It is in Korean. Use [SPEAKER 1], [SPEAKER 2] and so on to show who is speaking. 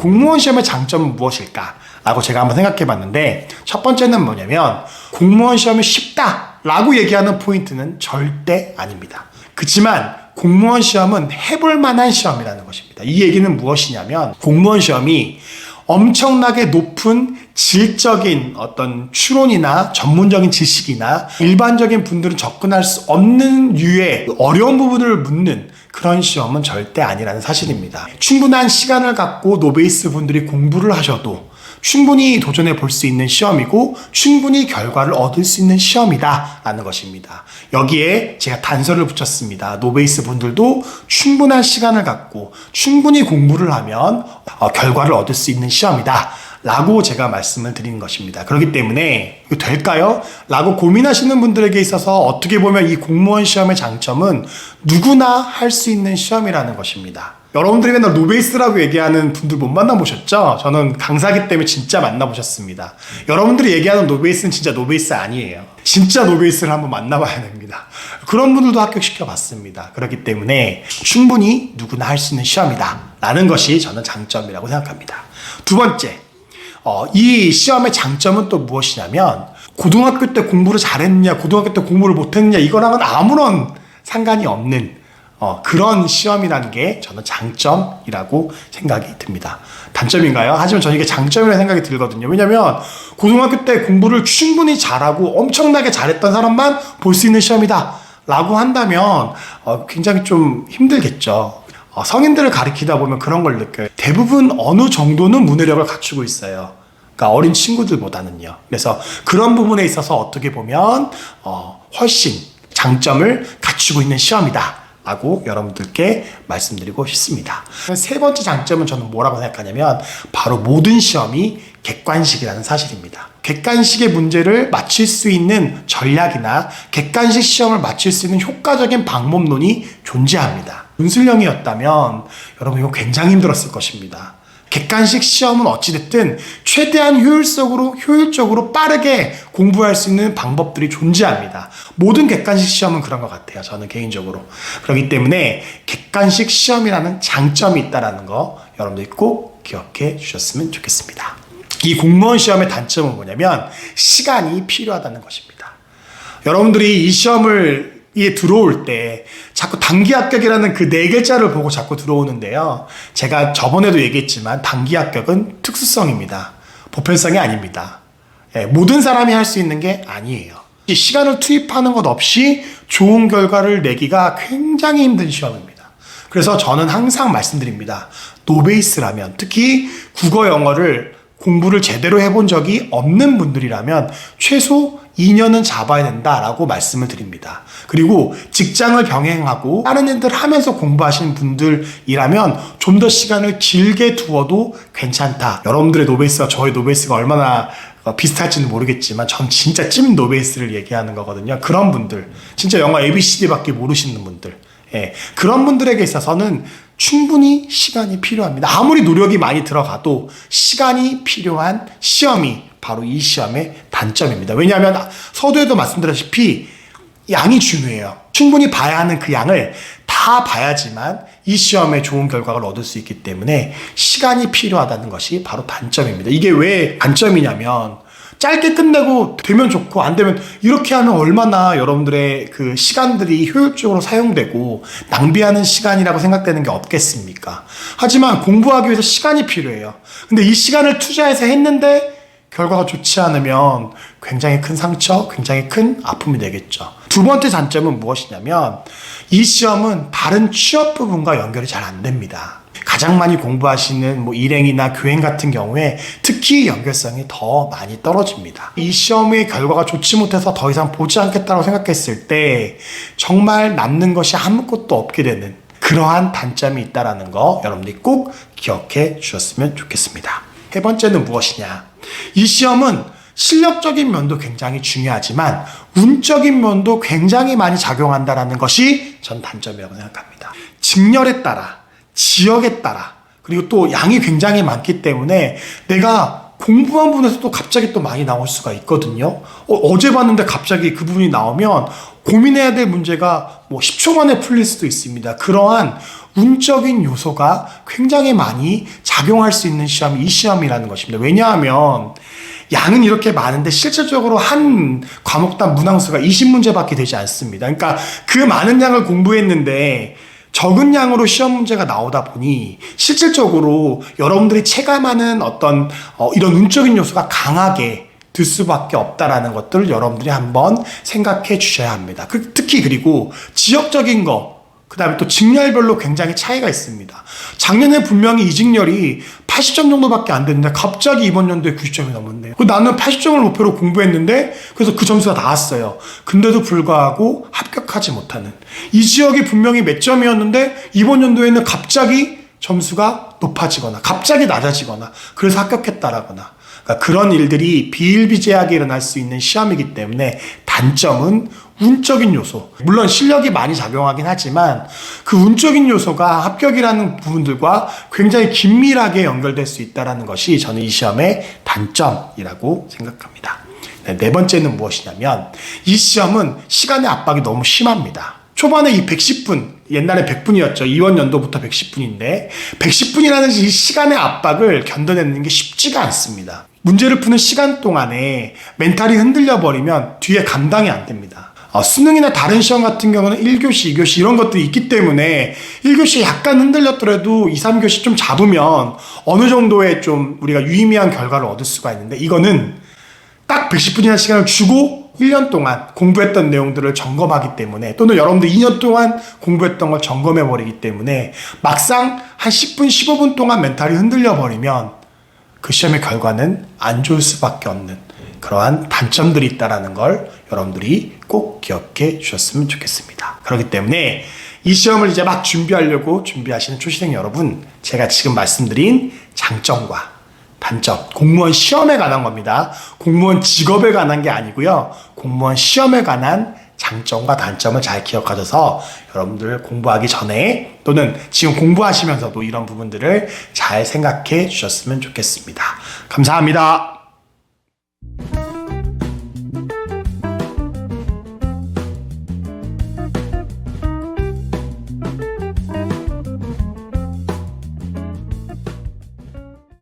[SPEAKER 1] 공무원 시험의 장점은 무엇일까? 라고 제가 한번 생각해 봤는데, 첫 번째는 뭐냐면 공무원 시험이 쉽다라고 얘기하는 포인트는 절대 아닙니다. 그렇지만 공무원 시험은 해볼 만한 시험이라는 것입니다. 이 얘기는 무엇이냐면 공무원 시험이 엄청나게 높은 질적인 어떤 추론이나 전문적인 지식이나 일반적인 분들은 접근할 수 없는 류의 어려운 부분을 묻는 그런 시험은 절대 아니라는 사실입니다. 충분한 시간을 갖고 노베이스 분들이 공부를 하셔도 충분히 도전해 볼 수 있는 시험이고 충분히 결과를 얻을 수 있는 시험이다 라는 것입니다. 여기에 제가 단서를 붙였습니다. 노베이스 분들도 충분한 시간을 갖고 충분히 공부를 하면 결과를 얻을 수 있는 시험이다 라고 제가 말씀을 드리는 것입니다. 그렇기 때문에 이거 될까요? 라고 고민하시는 분들에게 있어서 어떻게 보면 이 공무원 시험의 장점은 누구나 할 수 있는 시험이라는 것입니다. 여러분들이 맨날 노베이스라고 얘기하는 분들 못 만나보셨죠? 저는 강사기 때문에 진짜 만나보셨습니다. 여러분들이 얘기하는 노베이스는 진짜 노베이스 아니에요. 진짜 노베이스를 한번 만나봐야 됩니다. 그런 분들도 합격시켜봤습니다. 그렇기 때문에 충분히 누구나 할 수 있는 시험이다 라는 것이 저는 장점이라고 생각합니다. 두 번째, 이 시험의 장점은 또 무엇이냐면 고등학교 때 공부를 잘했느냐 고등학교 때 공부를 못했느냐 이거랑은 아무런 상관이 없는 그런 시험이라는 게 저는 장점이라고 생각이 듭니다. 단점인가요? 하지만 저는 이게 장점이라는 생각이 들거든요. 왜냐면 고등학교 때 공부를 충분히 잘하고 엄청나게 잘했던 사람만 볼 수 있는 시험이다 라고 한다면 굉장히 좀 힘들겠죠. 성인들을 가리키다 보면 그런 걸 느껴요. 대부분 어느 정도는 문해력을 갖추고 있어요. 그러니까 어린 친구들보다는요. 그래서 그런 부분에 있어서 어떻게 보면 훨씬 장점을 갖추고 있는 시험이다 라고 여러분들께 말씀드리고 싶습니다. 세 번째 장점은 저는 뭐라고 생각하냐면 바로 모든 시험이 객관식이라는 사실입니다. 객관식의 문제를 맞출 수 있는 전략이나 객관식 시험을 맞출 수 있는 효과적인 방법론이 존재합니다. 문술형이었다면 여러분 이거 굉장히 힘들었을 것입니다. 객관식 시험은 어찌됐든 최대한 효율적으로 빠르게 공부할 수 있는 방법들이 존재합니다. 모든 객관식 시험은 그런 것 같아요. 저는 개인적으로. 그렇기 때문에 객관식 시험이라는 장점이 있다는 거 여러분들이 꼭 기억해 주셨으면 좋겠습니다. 이 공무원 시험의 단점은 뭐냐면 시간이 필요하다는 것입니다. 여러분들이 이 시험을 들어올 때 자꾸 단기 합격이라는 그 네 글자를 보고 자꾸 들어오는데요. 제가 저번에도 얘기했지만 단기 합격은 특수성입니다. 보편성이 아닙니다. 모든 사람이 할 수 있는 게 아니에요. 시간을 투입하는 것 없이 좋은 결과를 내기가 굉장히 힘든 시험입니다. 그래서 저는 항상 말씀드립니다. 노베이스라면 특히 국어 영어를 공부를 제대로 해본 적이 없는 분들이라면 최소 2년은 잡아야 된다라고 말씀을 드립니다. 그리고 직장을 병행하고 다른 일들 하면서 공부하시는 분들이라면 좀 더 시간을 길게 두어도 괜찮다. 여러분들의 노베이스와 저의 노베이스가 얼마나 비슷할지는 모르겠지만 전 진짜 찐 노베이스를 얘기하는 거거든요. 그런 분들, 진짜 영어 ABCD밖에 모르시는 분들, 그런 분들에게 있어서는 충분히 시간이 필요합니다. 아무리 노력이 많이 들어가도 시간이 필요한 시험이 바로 이 시험의 단점입니다. 왜냐하면 서두에도 말씀드렸다시피 양이 중요해요. 충분히 봐야 하는 그 양을 다 봐야지만 이 시험에 좋은 결과를 얻을 수 있기 때문에 시간이 필요하다는 것이 바로 단점입니다. 이게 왜 단점이냐면 짧게 끝내고 되면 좋고 안 되면 이렇게 하면 얼마나 여러분들의 그 시간들이 효율적으로 사용되고 낭비하는 시간이라고 생각되는 게 없겠습니까? 하지만 공부하기 위해서 시간이 필요해요. 근데 이 시간을 투자해서 했는데 결과가 좋지 않으면 굉장히 큰 상처, 굉장히 큰 아픔이 되겠죠. 두 번째 단점은 무엇이냐면 이 시험은 다른 취업 부분과 연결이 잘 안 됩니다. 가장 많이 공부하시는 일행이나 교행 같은 경우에 특히 연결성이 더 많이 떨어집니다. 이 시험의 결과가 좋지 못해서 더 이상 보지 않겠다고 생각했을 때 정말 남는 것이 아무것도 없게 되는 그러한 단점이 있다는 거 여러분들이 꼭 기억해 주셨으면 좋겠습니다. 세 번째는 무엇이냐? 이 시험은 실력적인 면도 굉장히 중요하지만 운적인 면도 굉장히 많이 작용한다는 것이 전 단점이라고 생각합니다. 직렬에 따라 지역에 따라 그리고 또 양이 굉장히 많기 때문에 내가 공부한 분에서 또 갑자기 또 많이 나올 수가 있거든요. 어제 봤는데 갑자기 그 부분이 나오면 고민해야 될 문제가 뭐 10초 만에 풀릴 수도 있습니다. 그러한 운적인 요소가 굉장히 많이 작용할 수 있는 시험이 이 시험이라는 것입니다. 왜냐하면 양은 이렇게 많은데 실질적으로 한 과목당 문항수가 20문제밖에 되지 않습니다. 그러니까 그 많은 양을 공부했는데 적은 양으로 시험 문제가 나오다 보니 실질적으로 여러분들이 체감하는 어떤 이런 운적인 요소가 강하게 들 수밖에 없다라는 것들을 여러분들이 한번 생각해 주셔야 합니다. 특히 그리고 지역적인 거, 그 다음에 또 직렬별로 굉장히 차이가 있습니다. 작년에 분명히 이직렬이 80점 정도밖에 안 됐는데 갑자기 이번 연도에 90점이 넘었네요. 나는 80점을 목표로 공부했는데 그래서 그 점수가 나왔어요. 근데도 불구하고 합격하지 못하는, 이 지역이 분명히 몇 점이었는데 이번 연도에는 갑자기 점수가 높아지거나 갑자기 낮아지거나 그래서 합격했다라거나, 그러니까 그런 일들이 비일비재하게 일어날 수 있는 시험이기 때문에 단점은 운적인 요소, 물론 실력이 많이 작용하긴 하지만 그 운적인 요소가 합격이라는 부분들과 굉장히 긴밀하게 연결될 수 있다는 것이 저는 이 시험의 단점이라고 생각합니다. 네 번째는 무엇이냐면 이 시험은 시간의 압박이 너무 심합니다. 초반에 이 110분, 옛날에 100분이었죠. 이번 연도부터 110분인데 110분이라는 이 시간의 압박을 견뎌내는 게 쉽지가 않습니다. 문제를 푸는 시간 동안에 멘탈이 흔들려 버리면 뒤에 감당이 안 됩니다. 수능이나 다른 시험 같은 경우는 1교시, 2교시 이런 것들이 있기 때문에 1교시 약간 흔들렸더라도 2, 3교시 좀 잡으면 어느 정도의 좀 우리가 유의미한 결과를 얻을 수가 있는데, 이거는 딱 110분이라는 시간을 주고 1년 동안 공부했던 내용들을 점검하기 때문에, 또는 여러분들 2년 동안 공부했던 걸 점검해 버리기 때문에 막상 한 10분, 15분 동안 멘탈이 흔들려 버리면 그 시험의 결과는 안 좋을 수밖에 없는 그러한 단점들이 있다는 걸 여러분들이 꼭 기억해 주셨으면 좋겠습니다. 그렇기 때문에 이 시험을 이제 막 준비하려고 준비하시는 초시생 여러분, 제가 지금 말씀드린 장점과 단점, 공무원 시험에 관한 겁니다. 공무원 직업에 관한 게 아니고요. 공무원 시험에 관한 장점과 단점을 잘 기억하셔서 여러분들 공부하기 전에 또는 지금 공부하시면서도 이런 부분들을 잘 생각해 주셨으면 좋겠습니다. 감사합니다.